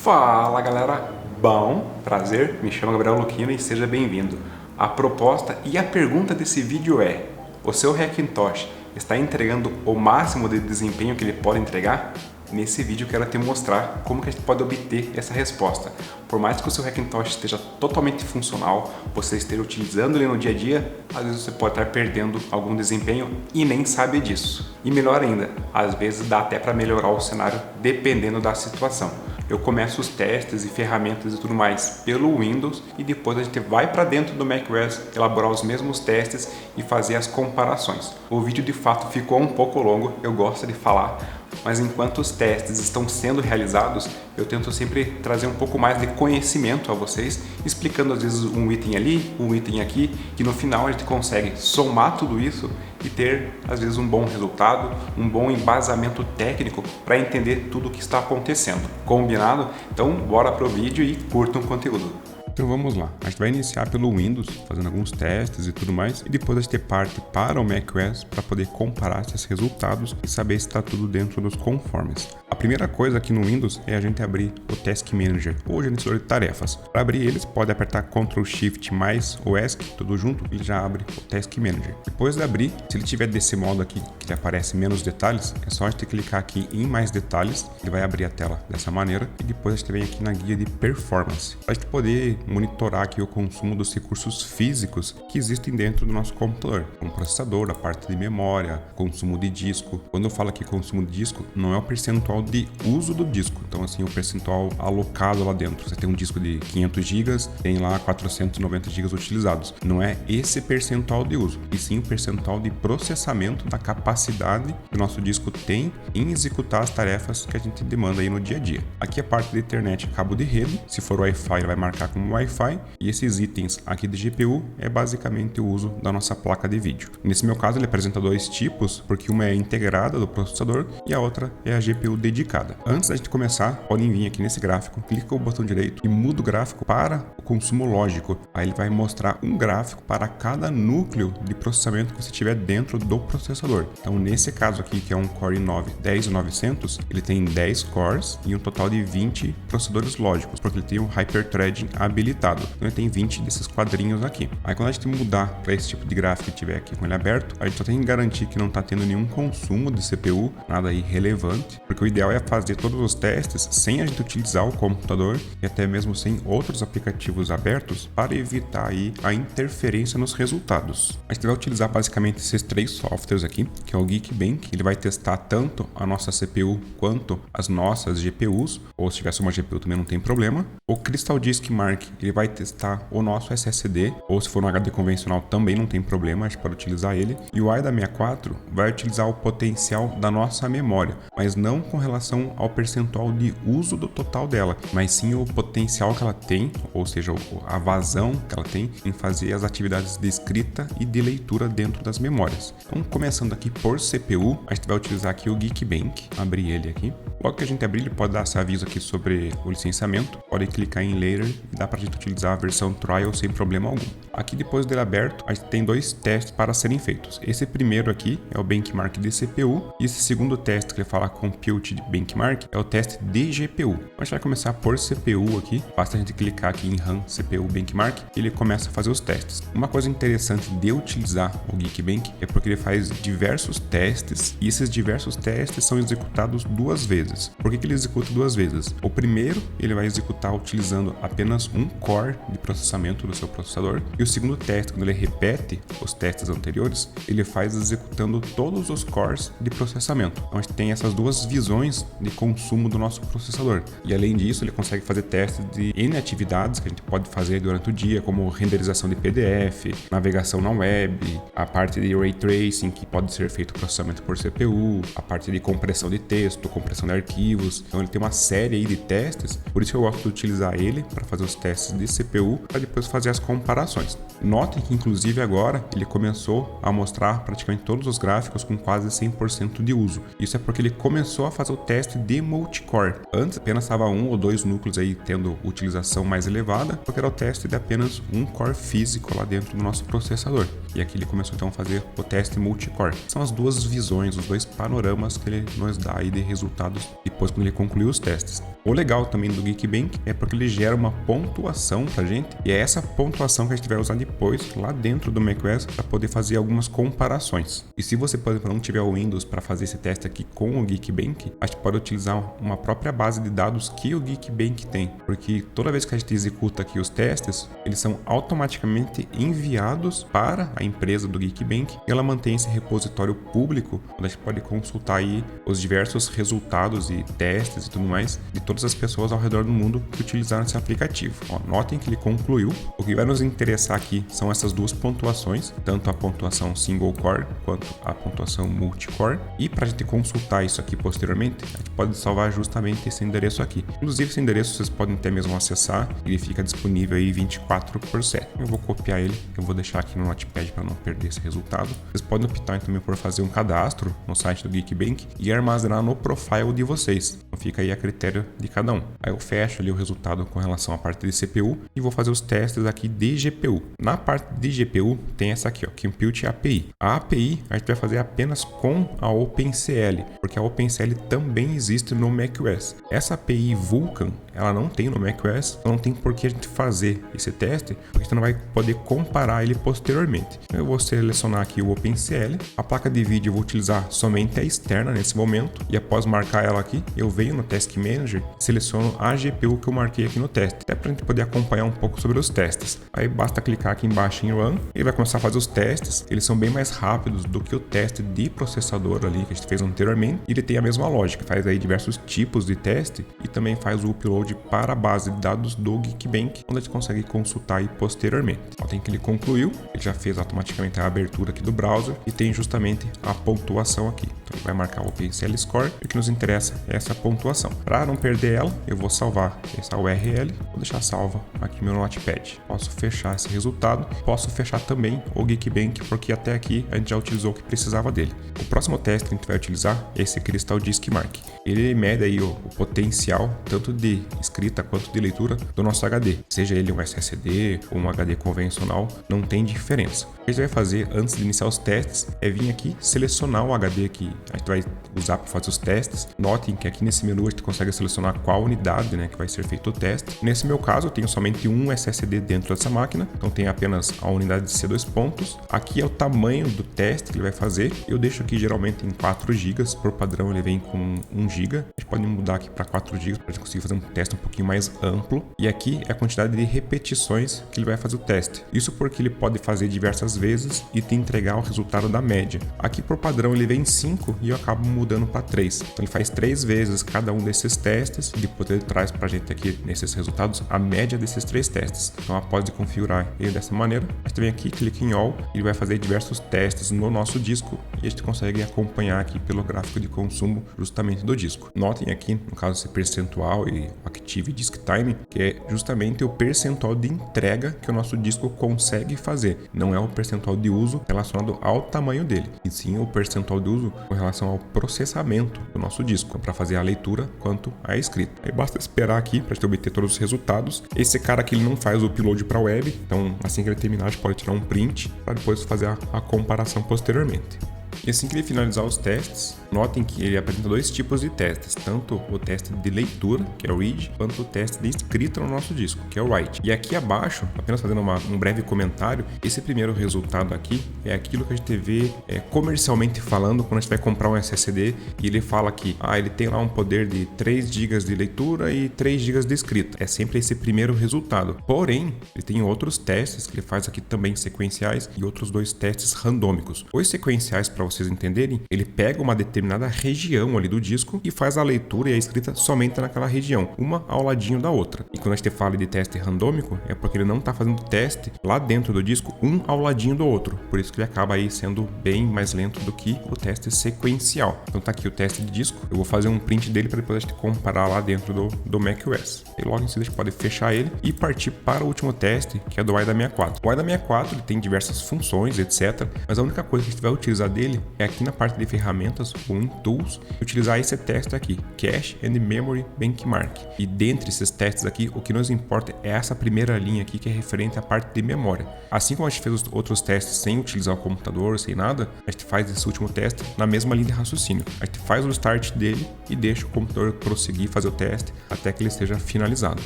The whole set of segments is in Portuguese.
Fala galera, bom, prazer, me chamo Gabriel Luquino e seja bem-vindo. A proposta e a pergunta desse vídeo é: o seu Hackintosh está entregando o máximo de desempenho que ele pode entregar? Nesse vídeo eu quero te mostrar como que a gente pode obter essa resposta. Por mais que o seu Hackintosh esteja totalmente funcional, você esteja utilizando ele no dia a dia, às vezes você pode estar perdendo algum desempenho e nem sabe disso. E melhor ainda, às vezes dá até para melhorar o cenário dependendo da situação. Eu começo os testes e ferramentas e tudo mais pelo Windows e depois a gente vai para dentro do macOS elaborar os mesmos testes e fazer as comparações. O vídeo de fato ficou um pouco longo, eu gosto de falar, mas enquanto os testes estão sendo realizados, eu tento sempre trazer um pouco mais de conhecimento a vocês, explicando às vezes um item ali, um item aqui, que no final a gente consegue somar tudo isso e ter às vezes um bom resultado, um bom embasamento técnico para entender tudo o que está acontecendo. Combinado? Então bora pro vídeo e curtam o conteúdo. Então vamos lá, a gente vai iniciar pelo Windows, fazendo alguns testes e tudo mais, e depois a gente parte para o macOS para poder comparar esses resultados e saber se está tudo dentro dos conformes. A primeira coisa aqui no Windows é a gente abrir o Task Manager, ou gerenciador de tarefas. Para abrir eles, pode apertar Ctrl Shift mais o ESC, tudo junto, ele já abre o Task Manager. Depois de abrir, se ele tiver desse modo aqui, que aparece menos detalhes, é só a gente clicar aqui em mais detalhes, ele vai abrir a tela dessa maneira, e depois a gente vem aqui na guia de Performance, para a gente poder monitorar aqui o consumo dos recursos físicos que existem dentro do nosso computador, como processador, a parte de memória, consumo de disco. Quando eu falo aqui consumo de disco, não é o percentual de uso do disco, então assim, o percentual alocado lá dentro. Você tem um disco de 500 GB, tem lá 490 GB utilizados. Não é esse percentual de uso, e sim o percentual de processamento da capacidade que o nosso disco tem em executar as tarefas que a gente demanda aí no dia a dia. Aqui a parte da internet, cabo de rede, se for Wi-Fi ele vai marcar como Wi-Fi, e esses itens aqui de GPU é basicamente o uso da nossa placa de vídeo. Nesse meu caso ele apresenta dois tipos, porque uma é integrada do processador e a outra é a GPU dedicada. Antes da gente começar, podem vir aqui nesse gráfico, clica com o botão direito e muda o gráfico para o consumo lógico. Aí ele vai mostrar um gráfico para cada núcleo de processamento que você tiver dentro do processador. Então nesse caso aqui, que é um Core i9 10900, ele tem 10 cores e um total de 20 processadores lógicos, porque ele tem o Hyperthreading habilitado. Então ele tem 20 desses quadrinhos aqui. Aí quando a gente mudar para esse tipo de gráfico e tiver aqui com ele aberto, a gente só tem que garantir que não está tendo nenhum consumo de CPU, nada aí relevante, porque o ideal é fazer todos os testes sem a gente utilizar o computador e até mesmo sem outros aplicativos abertos para evitar aí a interferência nos resultados. A gente vai utilizar basicamente esses três softwares aqui, que é o Geekbench, ele vai testar tanto a nossa CPU quanto as nossas GPUs, ou se tivesse uma GPU também não tem problema. O Crystal Disk Mark, ele vai testar o nosso SSD, ou se for um HD convencional também não tem problema, a gente pode utilizar ele. E o AIDA 64 vai utilizar o potencial da nossa memória, mas não com relação ao percentual de uso do total dela, mas sim o potencial que ela tem, ou seja, a vazão que ela tem em fazer as atividades de escrita e de leitura dentro das memórias. Então, começando aqui por CPU, a gente vai utilizar aqui o Geekbench, abrir ele aqui. Logo que a gente abrir, ele pode dar esse aviso aqui sobre o licenciamento, pode clicar em Later e dá para a gente utilizar a versão Trial sem problema algum. Aqui depois dele aberto, a gente tem dois testes para serem feitos. Esse primeiro aqui é o benchmark de CPU e esse segundo teste que ele fala Compute de Benchmark é o teste de GPU. A gente vai começar por CPU aqui, basta a gente clicar aqui em Run CPU Benchmark e ele começa a fazer os testes. Uma coisa interessante de utilizar o Geekbench é porque ele faz diversos testes e esses diversos testes são executados duas vezes. Por que ele executa duas vezes? O primeiro ele vai executar utilizando apenas um core de processamento do seu processador, e o segundo teste, quando ele repete os testes anteriores, ele faz executando todos os cores de processamento. Então a gente tem essas duas visões de consumo do nosso processador, e além disso ele consegue fazer testes de N atividades que a gente pode fazer durante o dia, como renderização de PDF, navegação na web, a parte de Ray Tracing, que pode ser feito processamento por CPU, a parte de compressão de texto, compressão de arquivos. Então ele tem uma série aí de testes, por isso eu gosto de utilizar ele para fazer os testes de CPU, para depois fazer as comparações. Notem que inclusive agora ele começou a mostrar praticamente todos os gráficos com quase 100% de uso. Isso é porque ele começou a fazer o teste de multicore. Antes apenas estava um ou dois núcleos aí tendo utilização mais elevada, porque era o teste de apenas um core físico lá dentro do nosso processador. E aqui ele começou então a fazer o teste multicore. São as duas visões, os dois panoramas que ele nos dá aí de resultados depois quando ele concluiu os testes. O legal também do Geekbench é porque ele gera uma pontuação pra gente, e é essa pontuação que a gente vai usar depois lá dentro do macOS para poder fazer algumas comparações. E se você, por exemplo, não tiver o Windows para fazer esse teste aqui com o Geekbench, a gente pode utilizar uma própria base de dados que o Geekbench tem, porque toda vez que a gente executa aqui os testes, eles são automaticamente enviados para a empresa do Geekbench e ela mantém esse repositório público, onde a gente pode consultar aí os diversos resultados e testes e tudo mais de todas as pessoas ao redor do mundo que utilizaram esse aplicativo. Ó, notem que ele concluiu. O que vai nos interessar aqui são essas duas pontuações, tanto a pontuação single core quanto a pontuação multicore. E para a gente consultar isso aqui posteriormente, a gente pode salvar justamente esse endereço aqui. Inclusive esse endereço vocês podem até mesmo acessar, ele fica disponível aí 24/7. Eu vou copiar ele, eu vou deixar aqui no Notepad para não perder esse resultado. Vocês podem optar também por fazer um cadastro no site do Geekbench e armazenar no profile de vocês. Então fica aí a critério de cada um. Aí eu fecho ali o resultado com relação à parte de CPU e vou fazer os testes aqui de GPU. Na parte de GPU tem essa aqui, ó, Compute API. A API a gente vai fazer apenas com a OpenCL, porque a OpenCL também existe no macOS. Essa API Vulkan, ela não tem no macOS, então não tem por que a gente fazer esse teste, porque a gente não vai poder comparar ele posteriormente. Eu vou selecionar aqui o OpenCL, a placa de vídeo eu vou utilizar somente a externa nesse momento, e após marcar ela aqui, eu venho no Task Manager e seleciono a GPU que eu marquei aqui no teste, até para a gente poder acompanhar um pouco sobre os testes. Aí basta clicar aqui embaixo em Run, ele vai começar a fazer os testes, eles são bem mais rápidos do que o teste de processador ali que a gente fez anteriormente, e ele tem a mesma lógica, faz aí diversos tipos de teste e também faz o upload para a base de dados do Geekbench, onde a gente consegue consultar aí posteriormente. Tem que ele concluiu, ele já fez automaticamente a abertura aqui do browser e tem justamente a pontuação aqui. Então ele vai marcar o OpenCL Score e o que nos interessa é essa pontuação. Para não perder ela, eu vou salvar essa URL, vou deixar salva aqui no meu Notepad. Posso fechar esse resultado, posso fechar também o Geekbench, porque até aqui a gente já utilizou o que precisava dele. O próximo teste que a gente vai utilizar é esse Crystal Disk Mark. Ele mede aí o potencial tanto de escrita quanto de leitura do nosso HD, seja ele um SSD ou um HD convencional, não tem diferença. O que a gente vai fazer antes de iniciar os testes é vir aqui selecionar o HD que a gente vai usar para fazer os testes. Notem que aqui nesse menu a gente consegue selecionar qual unidade, né, que vai ser feito o teste. Nesse meu caso eu tenho somente um SSD dentro dessa máquina, então tem apenas a unidade de C2 pontos. Aqui é o tamanho do teste que ele vai fazer. Eu deixo aqui geralmente em 4 GB, por padrão ele vem com 1 GB. A gente pode mudar aqui para 4 GB para a gente conseguir fazer um teste um pouquinho mais amplo. E aqui é a quantidade de repetições que ele vai fazer o teste. Isso porque ele pode fazer diversas vezes e te entregar o resultado da média. Aqui por padrão ele vem 5 e eu acabo mudando para 3. Então ele faz 3 vezes cada um desses testes e depois ele traz para a gente aqui nesses resultados a média desses 3 testes. Então após de configurar ele dessa maneira, a gente vem aqui, clica em All, ele vai fazer diversos testes no nosso disco e a gente consegue acompanhar aqui pelo gráfico de consumo justamente do disco. Notem aqui, no caso esse percentual e Active Disk Time, que é justamente o percentual de entrega que o nosso disco consegue fazer. Não é o percentual de uso relacionado ao tamanho dele, e sim o percentual de uso com relação ao processamento do nosso disco, para fazer a leitura quanto a escrita. Aí basta esperar aqui para a gente obter todos os resultados. Esse cara aqui ele não faz o upload para a web, então assim que ele terminar a gente pode tirar um print para depois fazer a comparação posteriormente. E assim que ele finalizar os testes, notem que ele apresenta 2 tipos de testes, tanto o teste de leitura, que é o read, quanto o teste de escrita no nosso disco, que é o write. E aqui abaixo, apenas fazendo um breve comentário, esse primeiro resultado aqui é aquilo que a gente vê comercialmente falando quando a gente vai comprar um SSD e ele fala que ele tem lá um poder de 3 GB de leitura e 3 GB de escrita. É sempre esse primeiro resultado. Porém, ele tem outros testes que ele faz aqui também sequenciais e outros 2 testes randômicos. Os sequenciais, para vocês entenderem, ele pega uma determinada região ali do disco e faz a leitura e a escrita somente naquela região, uma ao ladinho da outra. E quando a gente fala de teste randômico, é porque ele não está fazendo teste lá dentro do disco, um ao ladinho do outro. Por isso que ele acaba aí sendo bem mais lento do que o teste sequencial. Então tá aqui o teste de disco, eu vou fazer um print dele para depois a gente comparar lá dentro do macOS. E logo em seguida a gente pode fechar ele e partir para o último teste, que é do WiDA64. O WiDA64 ele tem diversas funções, etc. Mas a única coisa que a gente vai utilizar dele é aqui na parte de ferramentas ou em Tools, utilizar esse teste aqui, Cache and Memory Benchmark. E dentre esses testes aqui, o que nos importa é essa primeira linha aqui que é referente à parte de memória. Assim como a gente fez os outros testes sem utilizar o computador, sem nada, a gente faz esse último teste na mesma linha de raciocínio. A gente faz o start dele e deixa o computador prosseguir fazer o teste até que ele esteja finalizado.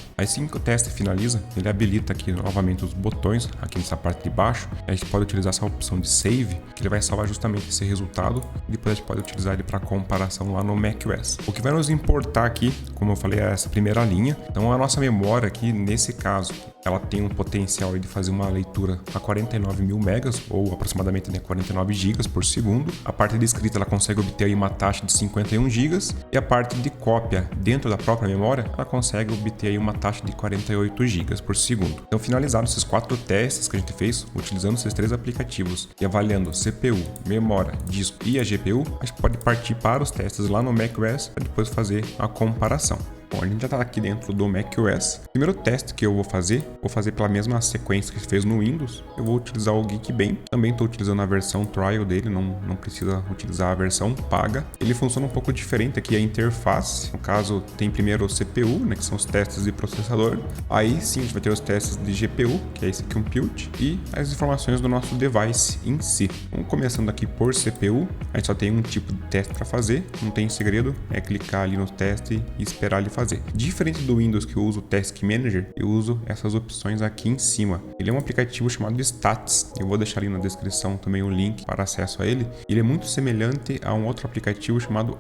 Assim que o teste finaliza, ele habilita aqui novamente os botões aqui nessa parte de baixo. A gente pode utilizar essa opção de save, que ele vai salvar justamente esse resultado, e depois a gente pode utilizar ele para comparação lá no macOS. O que vai nos importar aqui, como eu falei, é essa primeira linha. Então a nossa memória aqui, nesse caso, ela tem um potencial de fazer uma leitura a 49 mil megas, ou aproximadamente 49 gigas por segundo. A parte de escrita ela consegue obter aí uma taxa de 51 gigas, e a parte de cópia dentro da própria memória, ela consegue obter aí uma taxa de 48 gigas por segundo. Então, finalizados esses 4 testes que a gente fez, utilizando esses 3 aplicativos e avaliando CPU, memória, disco e a GPU, a gente pode partir para os testes lá no macOS para depois fazer a comparação. Bom, a gente já está aqui dentro do macOS. O primeiro teste que eu vou fazer pela mesma sequência que fez no Windows. Eu vou utilizar o Geekbench. Também estou utilizando a versão trial dele, não precisa utilizar a versão paga. Ele funciona um pouco diferente aqui a interface. No caso, tem primeiro o CPU, né, que são os testes de processador. Aí sim a gente vai ter os testes de GPU, que é esse compute, e as informações do nosso device em si. Então, começando aqui por CPU, a gente só tem um tipo de teste para fazer, não tem segredo, é clicar ali no teste e esperar ele fazer. Diferente do Windows, que eu uso o Task Manager, eu uso essas opções aqui em cima. Ele é um aplicativo chamado Stats. Eu vou deixar ali na descrição também o link para acesso a ele. Ele é muito semelhante a um outro aplicativo chamado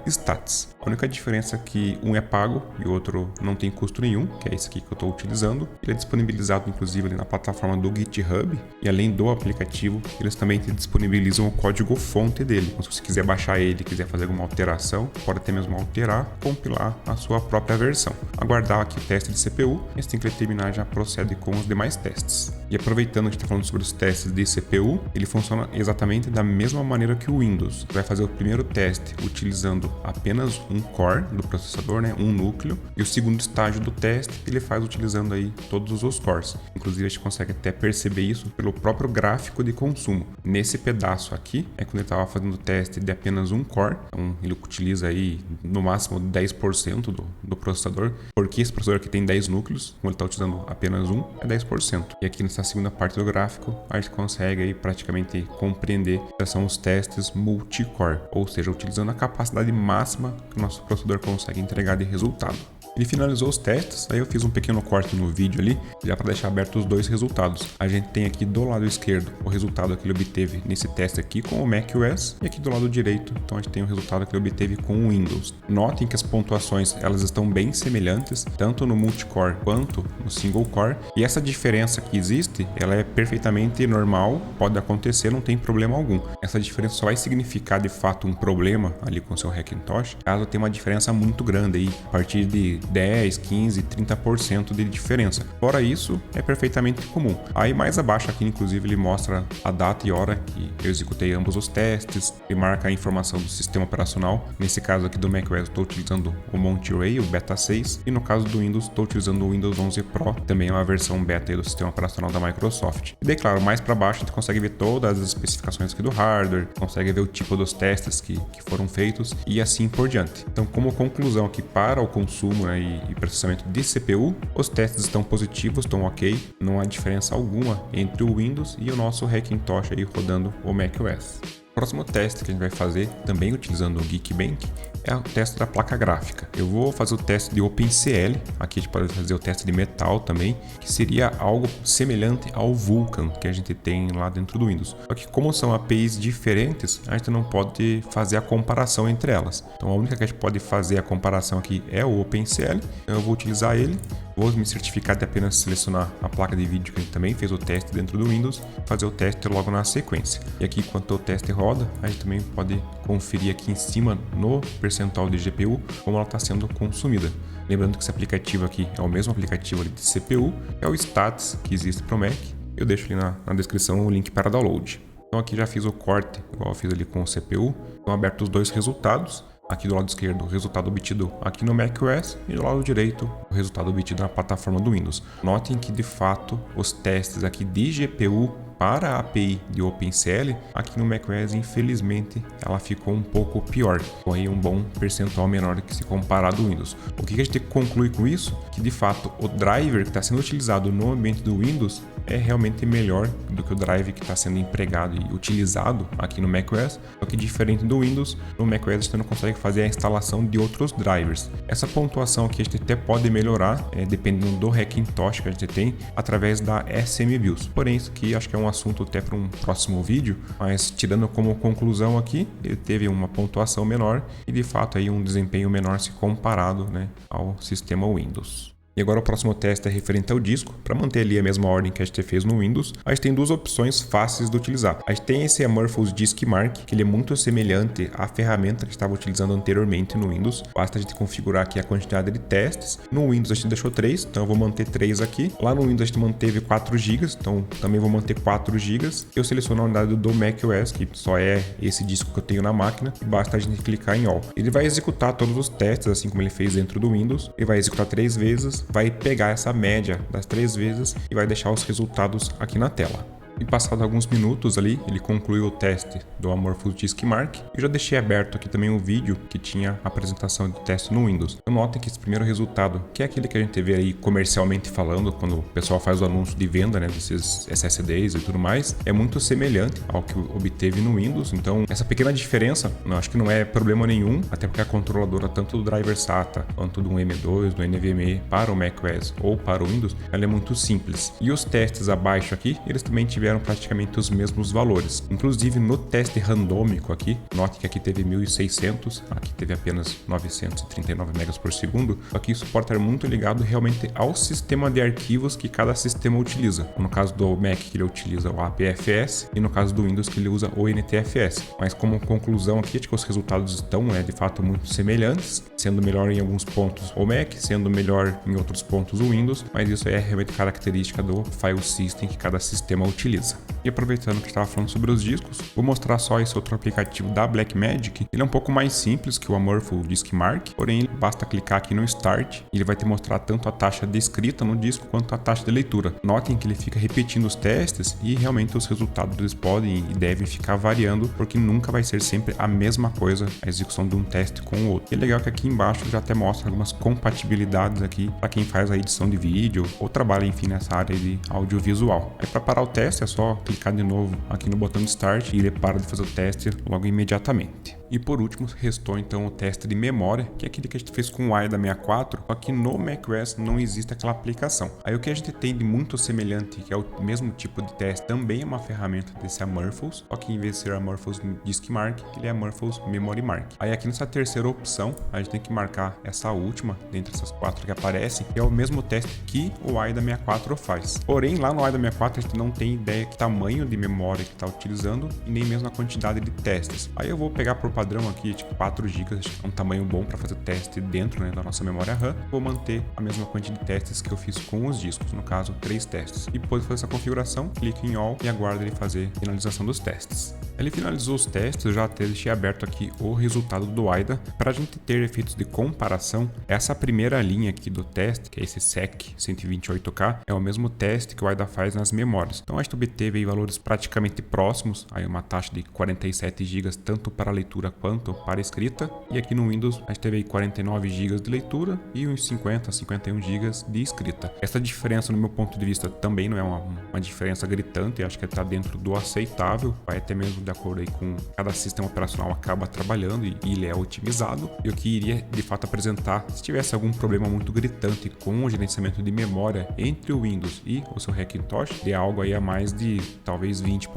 iStats. A única diferença é que um é pago e o outro não tem custo nenhum, que é esse aqui que eu estou utilizando. Ele é disponibilizado inclusive ali na plataforma do GitHub, e além do aplicativo, eles também disponibilizam o código-fonte dele. Então, se você quiser baixar ele, quiser fazer alguma alteração, pode até mesmo alterar, compilar a sua própria versão. Aguardar aqui o teste de CPU, e assim que ele terminar já procede com os demais testes. E aproveitando que a gente está falando sobre os testes de CPU, ele funciona exatamente da mesma maneira que o Windows. Vai fazer o primeiro teste utilizando apenas um core do processador, né, um núcleo, e o segundo estágio do teste ele faz utilizando aí todos os cores. Inclusive a gente consegue até perceber isso pelo próprio gráfico de consumo. Nesse pedaço aqui é quando ele estava fazendo o teste de apenas um core, então ele utiliza aí no máximo 10% do processador, porque esse processador aqui tem 10 núcleos, como ele está utilizando apenas um, é 10%. E aqui nessa segunda parte do gráfico, a gente consegue aí praticamente compreender que são os testes multi-core, ou seja, utilizando a capacidade máxima que o nosso processador consegue entregar de resultado. Ele finalizou os testes, aí eu fiz um pequeno corte no vídeo ali, já para deixar abertos os dois resultados. A gente tem aqui do lado esquerdo o resultado que ele obteve nesse teste aqui com o macOS, e aqui do lado direito, então a gente tem o resultado que ele obteve com o Windows. Notem que as pontuações elas estão bem semelhantes, tanto no multicore quanto no single core, e essa diferença que existe, ela é perfeitamente normal, pode acontecer, não tem problema algum. Essa diferença só vai significar de fato um problema ali com o seu Hackintosh, caso tenha uma diferença muito grande aí, a partir de 10, 15, 30% de diferença. Fora isso, é perfeitamente comum. Aí mais abaixo aqui, inclusive, ele mostra a data e hora que eu executei ambos os testes, ele marca a informação do sistema operacional. Nesse caso aqui do macOS, estou utilizando o Monterey, o Beta 6, e no caso do Windows, estou utilizando o Windows 11 Pro, também é uma versão beta aí do sistema operacional da Microsoft. E daí, claro, mais para baixo a gente consegue ver todas as especificações aqui do hardware, consegue ver o tipo dos testes que foram feitos e assim por diante. Então, como conclusão aqui para o consumo, né, e processamento de CPU, os testes estão positivos, estão ok, não há diferença alguma entre o Windows e o nosso Hackintosh aí rodando o macOS. O próximo teste que a gente vai fazer, também utilizando o Geekbench, é o teste da placa gráfica. Eu vou fazer o teste de OpenCL, aqui a gente pode fazer o teste de metal também, que seria algo semelhante ao Vulkan que a gente tem lá dentro do Windows. Só que como são APIs diferentes, a gente não pode fazer a comparação entre elas. Então a única que a gente pode fazer a comparação aqui é o OpenCL, então eu vou utilizar ele. Vou me certificar de apenas selecionar a placa de vídeo que a gente também fez o teste dentro do Windows, fazer o teste logo na sequência. E aqui, enquanto o teste roda, a gente também pode conferir aqui em cima no percentual de GPU como ela está sendo consumida. Lembrando que esse aplicativo aqui é o mesmo aplicativo ali de CPU, é o Stats que existe para o Mac. Eu deixo ali na descrição o link para download. Então aqui já fiz o corte, igual eu fiz ali com o CPU. Estão abertos os dois resultados. Aqui do lado esquerdo, o resultado obtido aqui no macOS, e do lado direito, o resultado obtido na plataforma do Windows. Notem que, de fato, os testes aqui de GPU para a API de OpenCL, aqui no macOS, infelizmente, ela ficou um pouco pior. Foi um bom percentual menor que se comparado ao Windows. O que a gente conclui com isso? Que de fato o driver que está sendo utilizado no ambiente do Windows é realmente melhor do que o driver que está sendo empregado e utilizado aqui no macOS, só que diferente do Windows, no macOS você não consegue fazer a instalação de outros drivers. Essa pontuação aqui a gente até pode melhorar, dependendo do Hackintosh que a gente tem, através da SMBIOS. Porém, isso aqui acho que é um assunto até para um próximo vídeo, mas tirando como conclusão aqui, ele teve uma pontuação menor e de fato aí um desempenho menor se comparado, né, ao sistema Windows. E agora o próximo teste é referente ao disco. Para manter ali a mesma ordem que a gente fez no Windows, a gente tem duas opções fáceis de utilizar. A gente tem esse Amorphous Disk Mark, que ele é muito semelhante à ferramenta que estava utilizando anteriormente no Windows. Basta a gente configurar aqui a quantidade de testes. No Windows a gente deixou 3, então eu vou manter 3 aqui. Lá no Windows a gente manteve 4 GB, então também vou manter 4 GB. Eu seleciono a unidade do macOS, que só é esse disco que eu tenho na máquina, e basta a gente clicar em All. Ele vai executar todos os testes, assim como ele fez dentro do Windows. Ele vai executar 3 vezes, vai pegar essa média das 3 vezes e vai deixar os resultados aqui na tela. E passado alguns minutos ali, ele concluiu o teste do Amorphous Disk Mark. Eu já deixei aberto aqui também um vídeo que tinha a apresentação de teste no Windows. Então notem que esse primeiro resultado, que é aquele que a gente vê aí comercialmente falando, quando o pessoal faz o anúncio de venda, né, desses SSDs e tudo mais, é muito semelhante ao que obteve no Windows. Então essa pequena diferença, eu acho que não é problema nenhum, até porque a controladora tanto do driver SATA quanto do M2, do NVMe para o macOS ou para o Windows, ela é muito simples. E os testes abaixo aqui, eles também tiveram praticamente os mesmos valores. Inclusive no teste randômico aqui, note que aqui teve 1600, aqui teve apenas 939 megas por segundo, só que isso pode estar muito ligado realmente ao sistema de arquivos que cada sistema utiliza. No caso do Mac, que ele utiliza o APFS, e no caso do Windows, que ele usa o NTFS. Mas como conclusão aqui, acho que os resultados estão de fato muito semelhantes, sendo melhor em alguns pontos o Mac, sendo melhor em outros pontos o Windows, mas isso é realmente característica do file system que cada sistema utiliza. E aproveitando que estava falando sobre os discos, vou mostrar só esse outro aplicativo da Blackmagic. Ele é um pouco mais simples que o Amorphous Disk Mark, porém basta clicar aqui no Start e ele vai te mostrar tanto a taxa de escrita no disco quanto a taxa de leitura. Notem que ele fica repetindo os testes e realmente os resultados eles podem e devem ficar variando, porque nunca vai ser sempre a mesma coisa a execução de um teste com o outro. E é legal que aqui embaixo já até mostra algumas compatibilidades aqui para quem faz a edição de vídeo ou trabalha enfim nessa área de audiovisual. Aí para parar o teste é só clicar de novo aqui no botão de Start e ele para de fazer o teste logo imediatamente. E por último, restou então o teste de memória, que é aquele que a gente fez com o AIDA 64, só que no macOS não existe aquela aplicação. Aí o que a gente tem de muito semelhante, que é o mesmo tipo de teste, também é uma ferramenta desse Amorphous, só que em vez de ser Amorphous Disk Mark, ele é Amorphous Memory Mark. Aí aqui nessa terceira opção, a gente tem que marcar essa última, dentre essas 4 que aparecem, que é o mesmo teste que o AIDA 64 faz. Porém, lá no AIDA 64 a gente não tem ideia que tamanho de memória que está utilizando e nem mesmo a quantidade de testes. Aí eu vou pegar por padrão aqui, tipo 4 GB, acho que é um tamanho bom para fazer teste dentro, da nossa memória RAM. Vou manter a mesma quantidade de testes que eu fiz com os discos, no caso 3 testes. E depois de fazer essa configuração, clique em All e aguardo ele fazer a finalização dos testes. Ele finalizou os testes, eu já até deixei aberto aqui o resultado do AIDA. Para a gente ter efeitos de comparação, essa primeira linha aqui do teste, que é esse SEC 128K, é o mesmo teste que o AIDA faz nas memórias. Então a gente obteve aí valores praticamente próximos, aí uma taxa de 47 GB tanto para leitura quanto para escrita, e aqui no Windows a gente teve aí 49 GB de leitura e uns 51 GB de escrita. Essa diferença, no meu ponto de vista, também não é uma diferença gritante, acho que está dentro do aceitável, vai até mesmo de acordo aí com cada sistema operacional acaba trabalhando e ele é otimizado. Eu que iria de fato apresentar, se tivesse algum problema muito gritante com o gerenciamento de memória entre o Windows e o seu Hackintosh, de algo aí a mais de talvez 20%,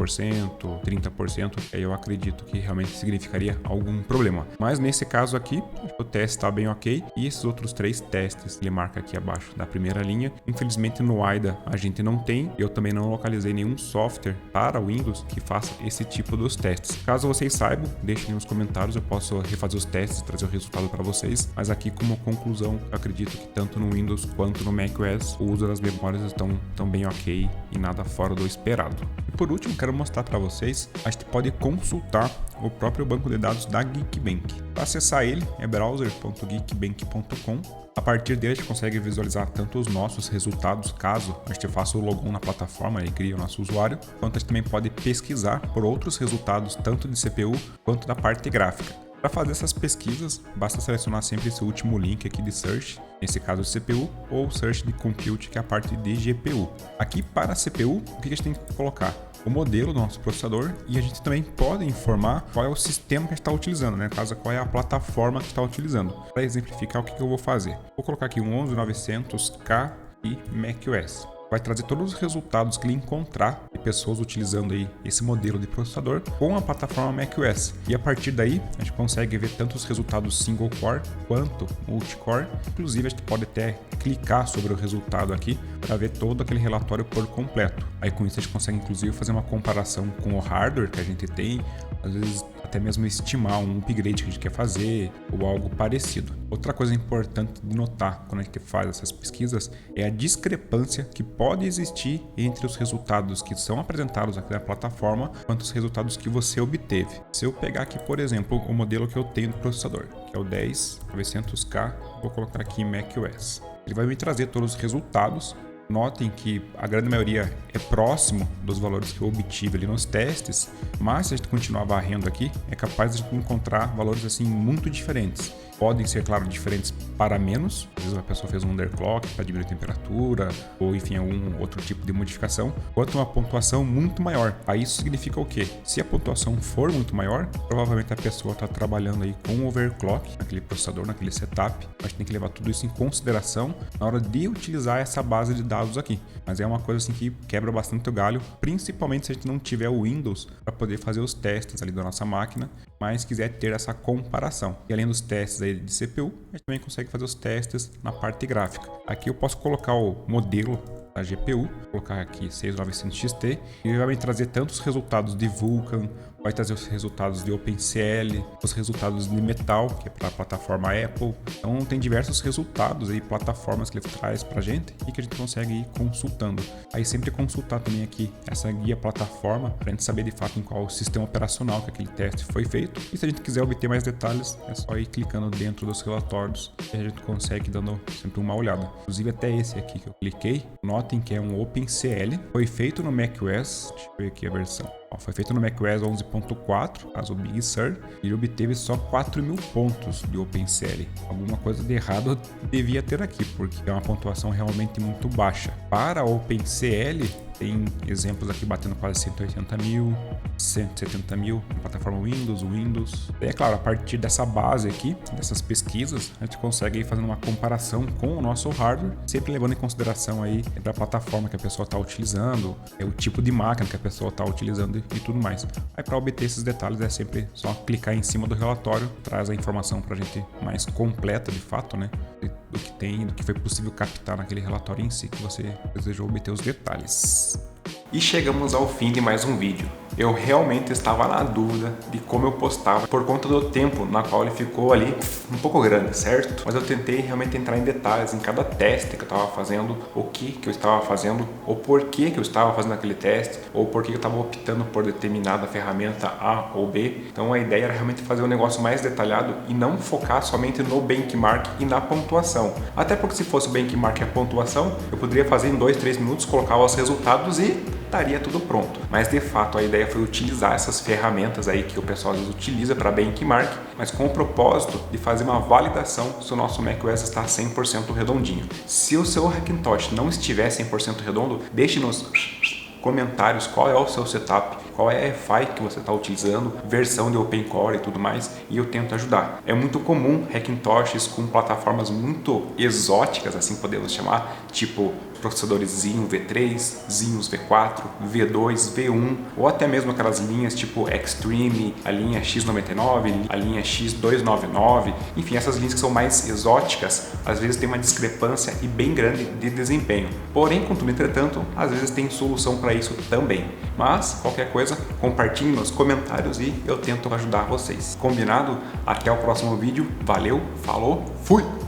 30%, aí eu acredito que realmente significaria algum problema. Mas nesse caso aqui, o teste está bem ok, e esses outros 3 testes ele marca aqui abaixo da primeira linha. Infelizmente no AIDA a gente não tem, eu também não localizei nenhum software para Windows que faça esse tipo dos testes. Caso vocês saibam, deixem nos comentários, eu posso refazer os testes, trazer o resultado para vocês, mas aqui como conclusão, eu acredito que tanto no Windows quanto no macOS, o uso das memórias estão bem ok e nada fora do esperado. por último, quero mostrar para vocês, a gente pode consultar o próprio banco de dados da Geekbench. Para acessar ele, é browser.geekbench.com. A partir dele, a gente consegue visualizar tanto os nossos resultados, caso a gente faça o login na plataforma e crie o nosso usuário, quanto a gente também pode pesquisar por outros resultados, tanto de CPU quanto da parte gráfica. Para fazer essas pesquisas, basta selecionar sempre esse último link aqui de Search, nesse caso de CPU, ou Search de Compute, que é a parte de GPU. Aqui para a CPU, o que a gente tem que colocar? O modelo do nosso processador, e a gente também pode informar qual é o sistema que a gente está utilizando, né? No caso, qual é a plataforma que está utilizando. Para exemplificar, o que eu vou fazer? Vou colocar aqui um 11900K e macOS. Vai trazer todos os resultados que ele encontrar de pessoas utilizando aí esse modelo de processador com a plataforma macOS. E a partir daí, a gente consegue ver tanto os resultados single core quanto multicore. Inclusive, a gente pode até clicar sobre o resultado aqui para ver todo aquele relatório por completo. Aí com isso a gente consegue inclusive fazer uma comparação com o hardware que a gente tem, às vezes até mesmo estimar um upgrade que a gente quer fazer ou algo parecido. Outra coisa importante de notar quando a gente faz essas pesquisas é a discrepância que pode existir entre os resultados que são apresentados aqui na plataforma quanto os resultados que você obteve. Se eu pegar aqui, por exemplo, o modelo que eu tenho do processador, que é o 10900K, vou colocar aqui em macOS. Ele vai me trazer todos os resultados. Notem que a grande maioria é próximo dos valores que eu obtive ali nos testes, mas se a gente continuar varrendo aqui, é capaz de encontrar valores assim muito diferentes. Podem ser, claro, diferentes para menos. Às vezes a pessoa fez um underclock para diminuir a temperatura, ou enfim, algum outro tipo de modificação, quanto uma pontuação muito maior. Aí isso significa o quê? Se a pontuação for muito maior, provavelmente a pessoa está trabalhando aí com overclock naquele processador, naquele setup. A gente tem que levar tudo isso em consideração na hora de utilizar essa base de dados aqui. Mas é uma coisa assim que quebra bastante o galho, principalmente se a gente não tiver o Windows para poder fazer os testes ali da nossa máquina, mas quiser ter essa comparação. E além dos testes aí de CPU, a gente também consegue fazer os testes na parte gráfica. Aqui eu posso colocar o modelo da GPU, vou colocar aqui 6900XT, e ele vai me trazer tanto os resultados de Vulkan, vai trazer os resultados de OpenCL, os resultados de Metal, que é para a plataforma Apple. Então tem diversos resultados aí, plataformas que ele traz para a gente e que a gente consegue ir consultando. Aí sempre consultar também aqui essa guia plataforma para a gente saber de fato em qual sistema operacional que aquele teste foi feito. E se a gente quiser obter mais detalhes, é só ir clicando dentro dos relatórios e a gente consegue dando sempre uma olhada. Inclusive até esse aqui que eu cliquei, notem que é um OpenCL, foi feito no macOS, deixa eu ver aqui a versão. Foi feito no macOS 11.4, caso o Big Sur, e ele obteve só 4.000 pontos de OpenCL. Alguma coisa de errado devia ter aqui, porque é uma pontuação realmente muito baixa. Para OpenCL, tem exemplos aqui batendo quase 180 mil, 170 mil na plataforma Windows. E é claro, a partir dessa base aqui, dessas pesquisas, a gente consegue ir fazendo uma comparação com o nosso hardware, sempre levando em consideração aí da plataforma que a pessoa está utilizando, o tipo de máquina que a pessoa está utilizando e tudo mais. Aí para obter esses detalhes é sempre só clicar em cima do relatório, traz a informação para a gente mais completa de fato, né? Do que tem, do que foi possível captar naquele relatório em si que você desejou obter os detalhes. E chegamos ao fim de mais um vídeo. Eu realmente estava na dúvida de como eu postava por conta do tempo na qual ele ficou ali um pouco grande, certo? Mas eu tentei realmente entrar em detalhes em cada teste que eu estava fazendo, o que eu estava fazendo, ou por que eu estava fazendo aquele teste, ou por que eu estava optando por determinada ferramenta A ou B. Então a ideia era realmente fazer um negócio mais detalhado e não focar somente no benchmark e na pontuação. Até porque se fosse o benchmark e a pontuação, eu poderia fazer em 2-3 minutos, colocar os resultados e estaria tudo pronto. Mas de fato a ideia foi utilizar essas ferramentas aí que o pessoal às vezes utiliza para benchmark, mas com o propósito de fazer uma validação se o nosso macOS está 100% redondinho. Se o seu Hackintosh não estiver 100% redondo, deixe nos comentários qual é o seu setup, qual é a EFI que você está utilizando, versão de OpenCore e tudo mais, e eu tento ajudar. É muito comum Hackintoshes com plataformas muito exóticas, assim podemos chamar, tipo processadores Zinho V3, Zinhos V4, V2, V1, ou até mesmo aquelas linhas tipo Extreme, a linha X99, a linha X299, enfim, essas linhas que são mais exóticas, às vezes tem uma discrepância e bem grande de desempenho. Porém, contudo, entretanto, às vezes tem solução para isso também. Mas, qualquer coisa, compartilhe nos comentários e eu tento ajudar vocês. Combinado? Até o próximo vídeo. Valeu, falou, fui!